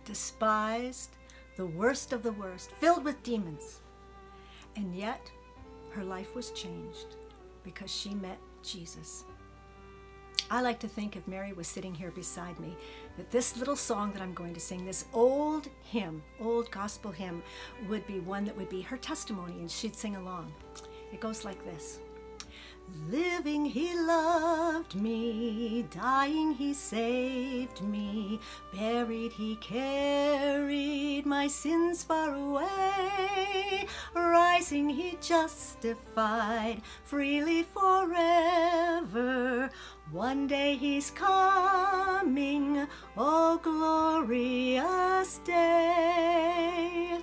Speaker 6: despised, the worst of the worst, filled with demons. And yet, her life was changed because she met Jesus. I like to think if Mary was sitting here beside me, that this little song that I'm going to sing, this old hymn, old gospel hymn, would be one that would be her testimony, and she'd sing along. It goes like this. Living he loved me, dying he saved me, buried he carried my sins far away, rising he justified freely forever. One day he's coming, oh glorious day.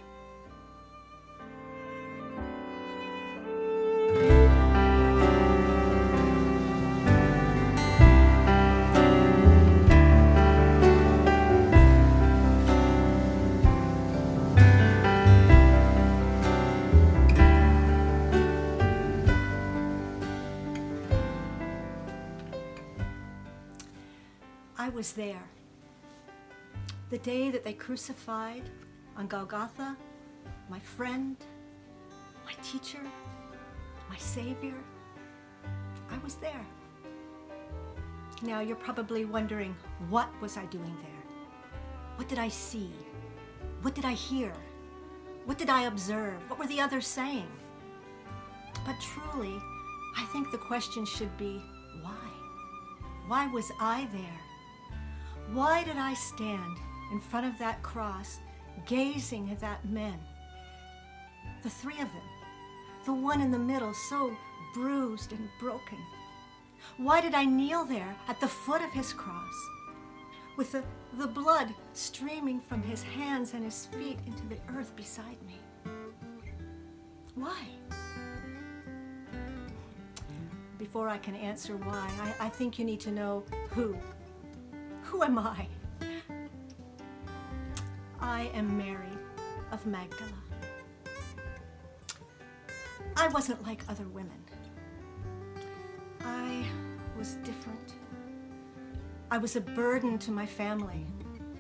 Speaker 6: I was there. The day that they crucified on Golgotha, my friend, my teacher, my Savior, I was there. Now you're probably wondering, what was I doing there? What did I see? What did I hear? What did I observe? What were the others saying? But truly, I think the question should be, why? Why was I there? Why did I stand in front of that cross, gazing at that men? The three of them, the one in the middle, so bruised and broken. Why did I kneel there at the foot of his cross, with the blood streaming from his hands and his feet into the earth beside me? Why? Before I can answer why, I think you need to know who. Who am I? I am Mary of Magdala. I wasn't like other women. I was different. I was a burden to my family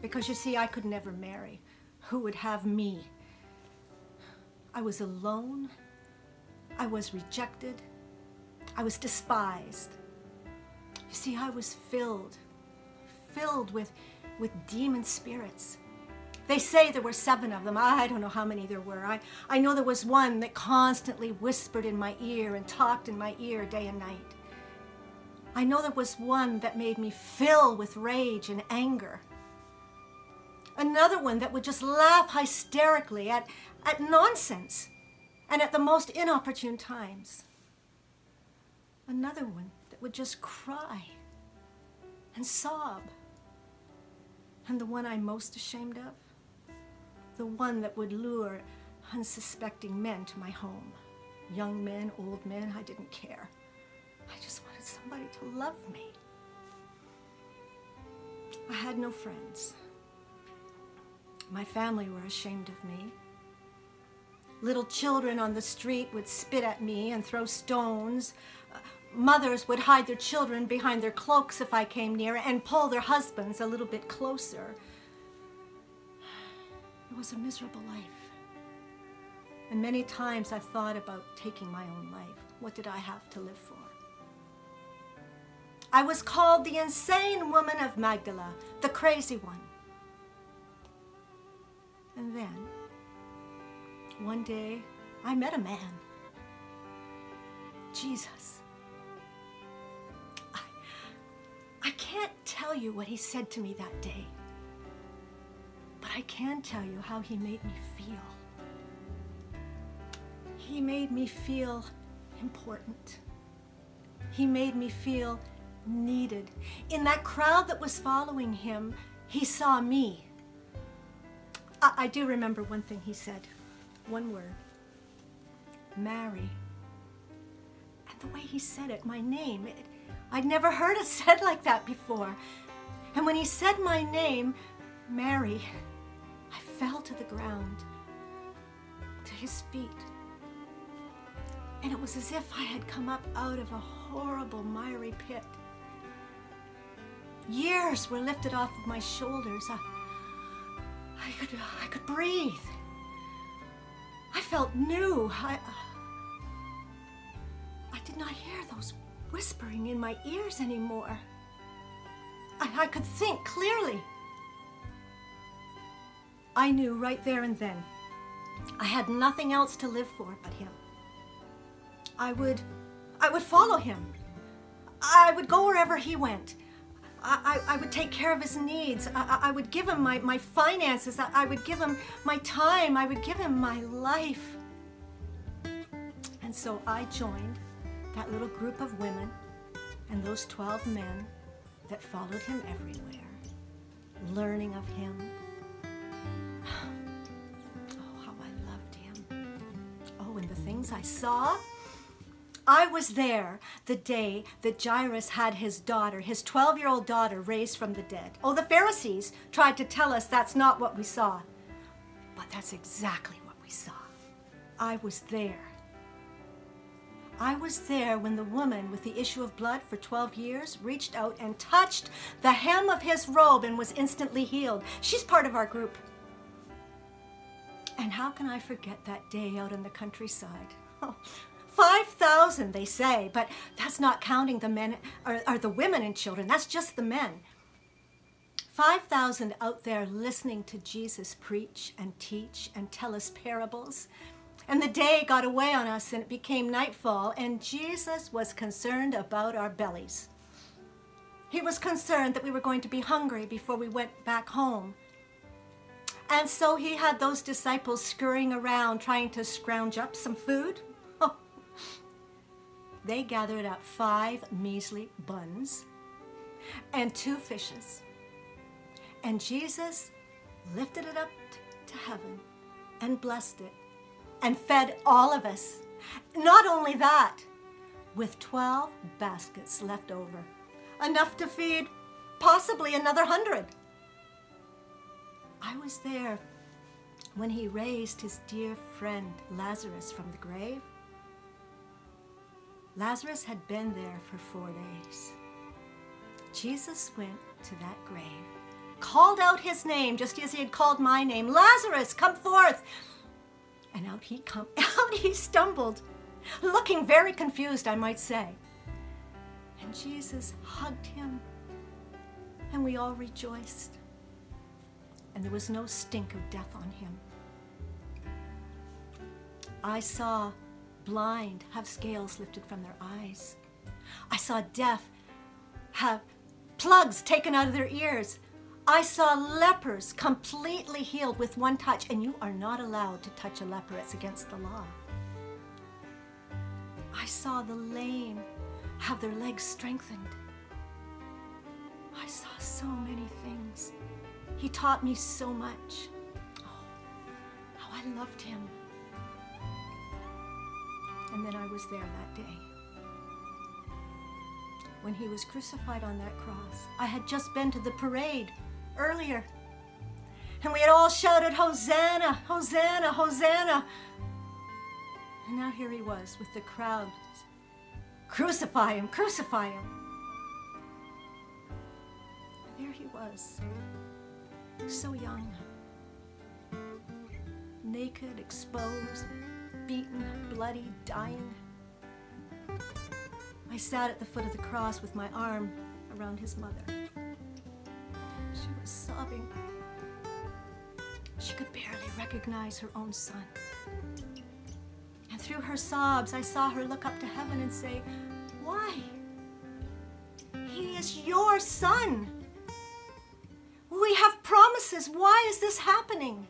Speaker 6: because, you see, I could never marry. Who would have me? I was alone. I was rejected. I was despised. You see, I was filled with demon spirits. They say there were 7 of them. I don't know how many there were. I know there was one that constantly whispered in my ear and talked in my ear day and night. I know there was one that made me fill with rage and anger. Another one that would just laugh hysterically at nonsense and at the most inopportune times. Another one that would just cry and sob. And the one I'm most ashamed of, the one that would lure unsuspecting men to my home. Young men, old men, I didn't care. I just wanted somebody to love me. I had no friends. My family were ashamed of me. Little children on the street would spit at me and throw stones. Mothers would hide their children behind their cloaks if I came near and pull their husbands a little bit closer. It was a miserable life. And many times I thought about taking my own life. What did I have to live for? I was called the insane woman of Magdala, the crazy one. And then, one day, I met a man, Jesus. I can't tell you what he said to me that day, but I can tell you how he made me feel. He made me feel important. He made me feel needed. In that crowd that was following him, he saw me. I do remember one thing he said, one word, Mary. And the way he said it, my name, I'd never heard it said like that before. And when he said my name, Mary, I fell to the ground, to his feet. And it was as if I had come up out of a horrible, miry pit. Years were lifted off of my shoulders. I could breathe. I felt new. I did not hear those whispering in my ears anymore. I could think clearly. I knew right there and then I had nothing else to live for but him. I would follow him. I would go wherever he went. I would take care of his needs. I would give him my finances. I would give him my time. I would give him my life. And so I joined that little group of women and those 12 men that followed him everywhere, learning of him. Oh, how I loved him. Oh, and the things I saw. I was there the day that Jairus had his daughter, his 12-year-old daughter, raised from the dead. Oh, the Pharisees tried to tell us that's not what we saw. But that's exactly what we saw. I was there. I was there when the woman with the issue of blood for 12 years reached out and touched the hem of his robe and was instantly healed. She's part of our group. And how can I forget that day out in the countryside? Oh, 5,000, they say, but that's not counting the men or the women and children. That's just the men. 5,000 out there listening to Jesus preach and teach and tell us parables. And the day got away on us and it became nightfall, and Jesus was concerned about our bellies. He was concerned that we were going to be hungry before we went back home. And so he had those disciples scurrying around trying to scrounge up some food. Oh. They gathered up 5 measly buns and 2 fishes. And Jesus lifted it up to heaven and blessed it and fed all of us. Not only that, with 12 baskets left over, enough to feed possibly another 100. I was there when he raised his dear friend Lazarus from the grave. Lazarus had been there for 4 days. Jesus went to that grave, called out his name just as he had called my name, Lazarus, come forth. And out he stumbled, looking very confused, I might say. And Jesus hugged him, and we all rejoiced. And there was no stink of death on him. I saw blind have scales lifted from their eyes. I saw deaf have plugs taken out of their ears. I saw lepers completely healed with one touch, and you are not allowed to touch a leper. It's against the law. I saw the lame have their legs strengthened. I saw so many things. He taught me so much. Oh, how I loved him. And then I was there that day. When he was crucified on that cross, I had just been to the parade earlier. And we had all shouted, Hosanna, Hosanna, Hosanna. And now here he was with the crowd. Crucify him, crucify him. And there he was, so young, naked, exposed, beaten, bloody, dying. I sat at the foot of the cross with my arm around his mother. She was sobbing. She could barely recognize her own son. And through her sobs, I saw her look up to heaven and say, why? He is your son. We have promises. Why is this happening?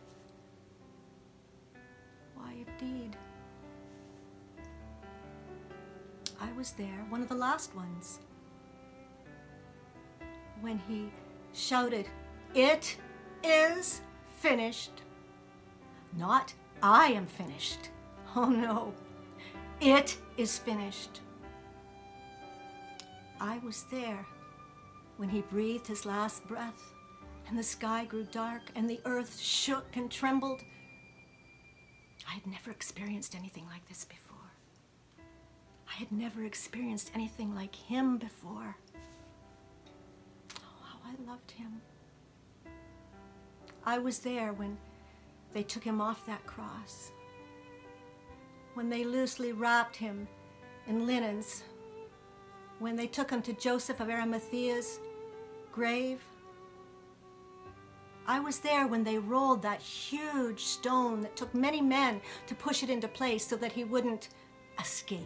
Speaker 6: Why, indeed. I was there, one of the last ones, when he shouted, it is finished. Not, I am finished. Oh no, it is finished. I was there when he breathed his last breath, and the sky grew dark, and the earth shook and trembled. I had never experienced anything like this before. I had never experienced anything like him before. Oh, how I loved him. I was there when they took him off that cross, when they loosely wrapped him in linens, when they took him to Joseph of Arimathea's grave. I was there when they rolled that huge stone that took many men to push it into place so that he wouldn't escape.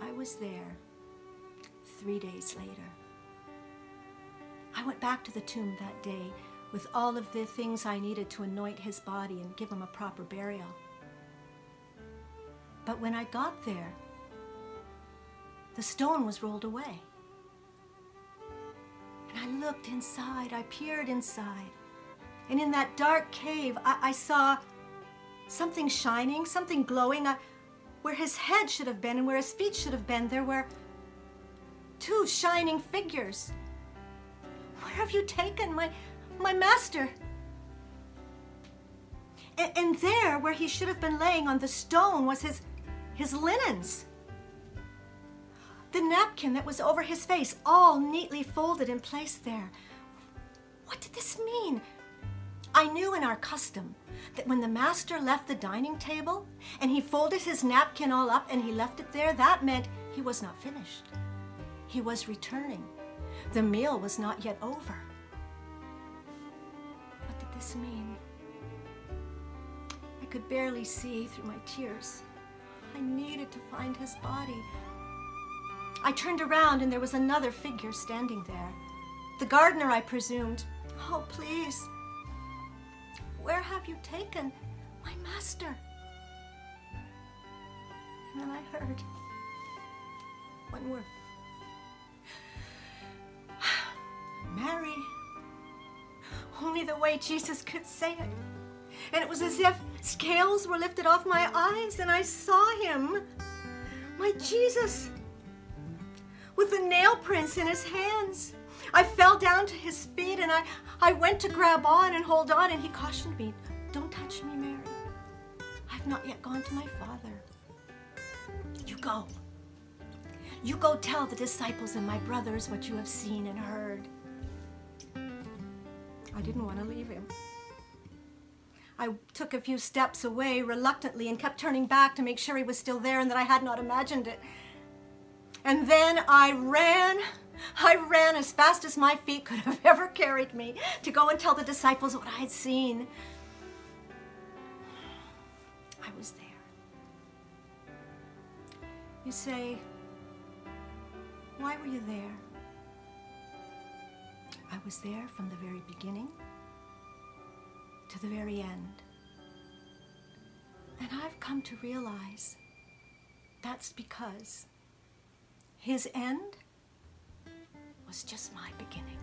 Speaker 6: I was there 3 days later. I went back to the tomb that day with all of the things I needed to anoint his body and give him a proper burial. But when I got there, the stone was rolled away. And I looked inside, I peered inside. And in that dark cave, I saw something shining, something glowing. Where his head should have been and where his feet should have been, there were 2 shining figures. Where have you taken my master? And there, where he should have been laying on the stone, was his linens. The napkin that was over his face, all neatly folded and placed there. What did this mean? I knew in our custom that when the master left the dining table and he folded his napkin all up and he left it there, that meant he was not finished. He was returning. The meal was not yet over. What did this mean? I could barely see through my tears. I needed to find his body. I turned around and there was another figure standing there. The gardener, I presumed. Oh, please. Where have you taken my master? And then I heard one word. Mary. Only the way Jesus could say it. And it was as if scales were lifted off my eyes and I saw him. My Jesus. With the nail prints in his hands. I fell down to his feet and I went to grab on and hold on, and he cautioned me, "Don't touch me, Mary. I've not yet gone to my Father. You go. You go tell the disciples and my brothers what you have seen and heard." I didn't want to leave him. I took a few steps away reluctantly and kept turning back to make sure he was still there and that I had not imagined it. And then I ran as fast as my feet could have ever carried me to go and tell the disciples what I had seen. I was there. You say, why were you there? I was there from the very beginning to the very end. And I've come to realize that's because his end was just my beginning.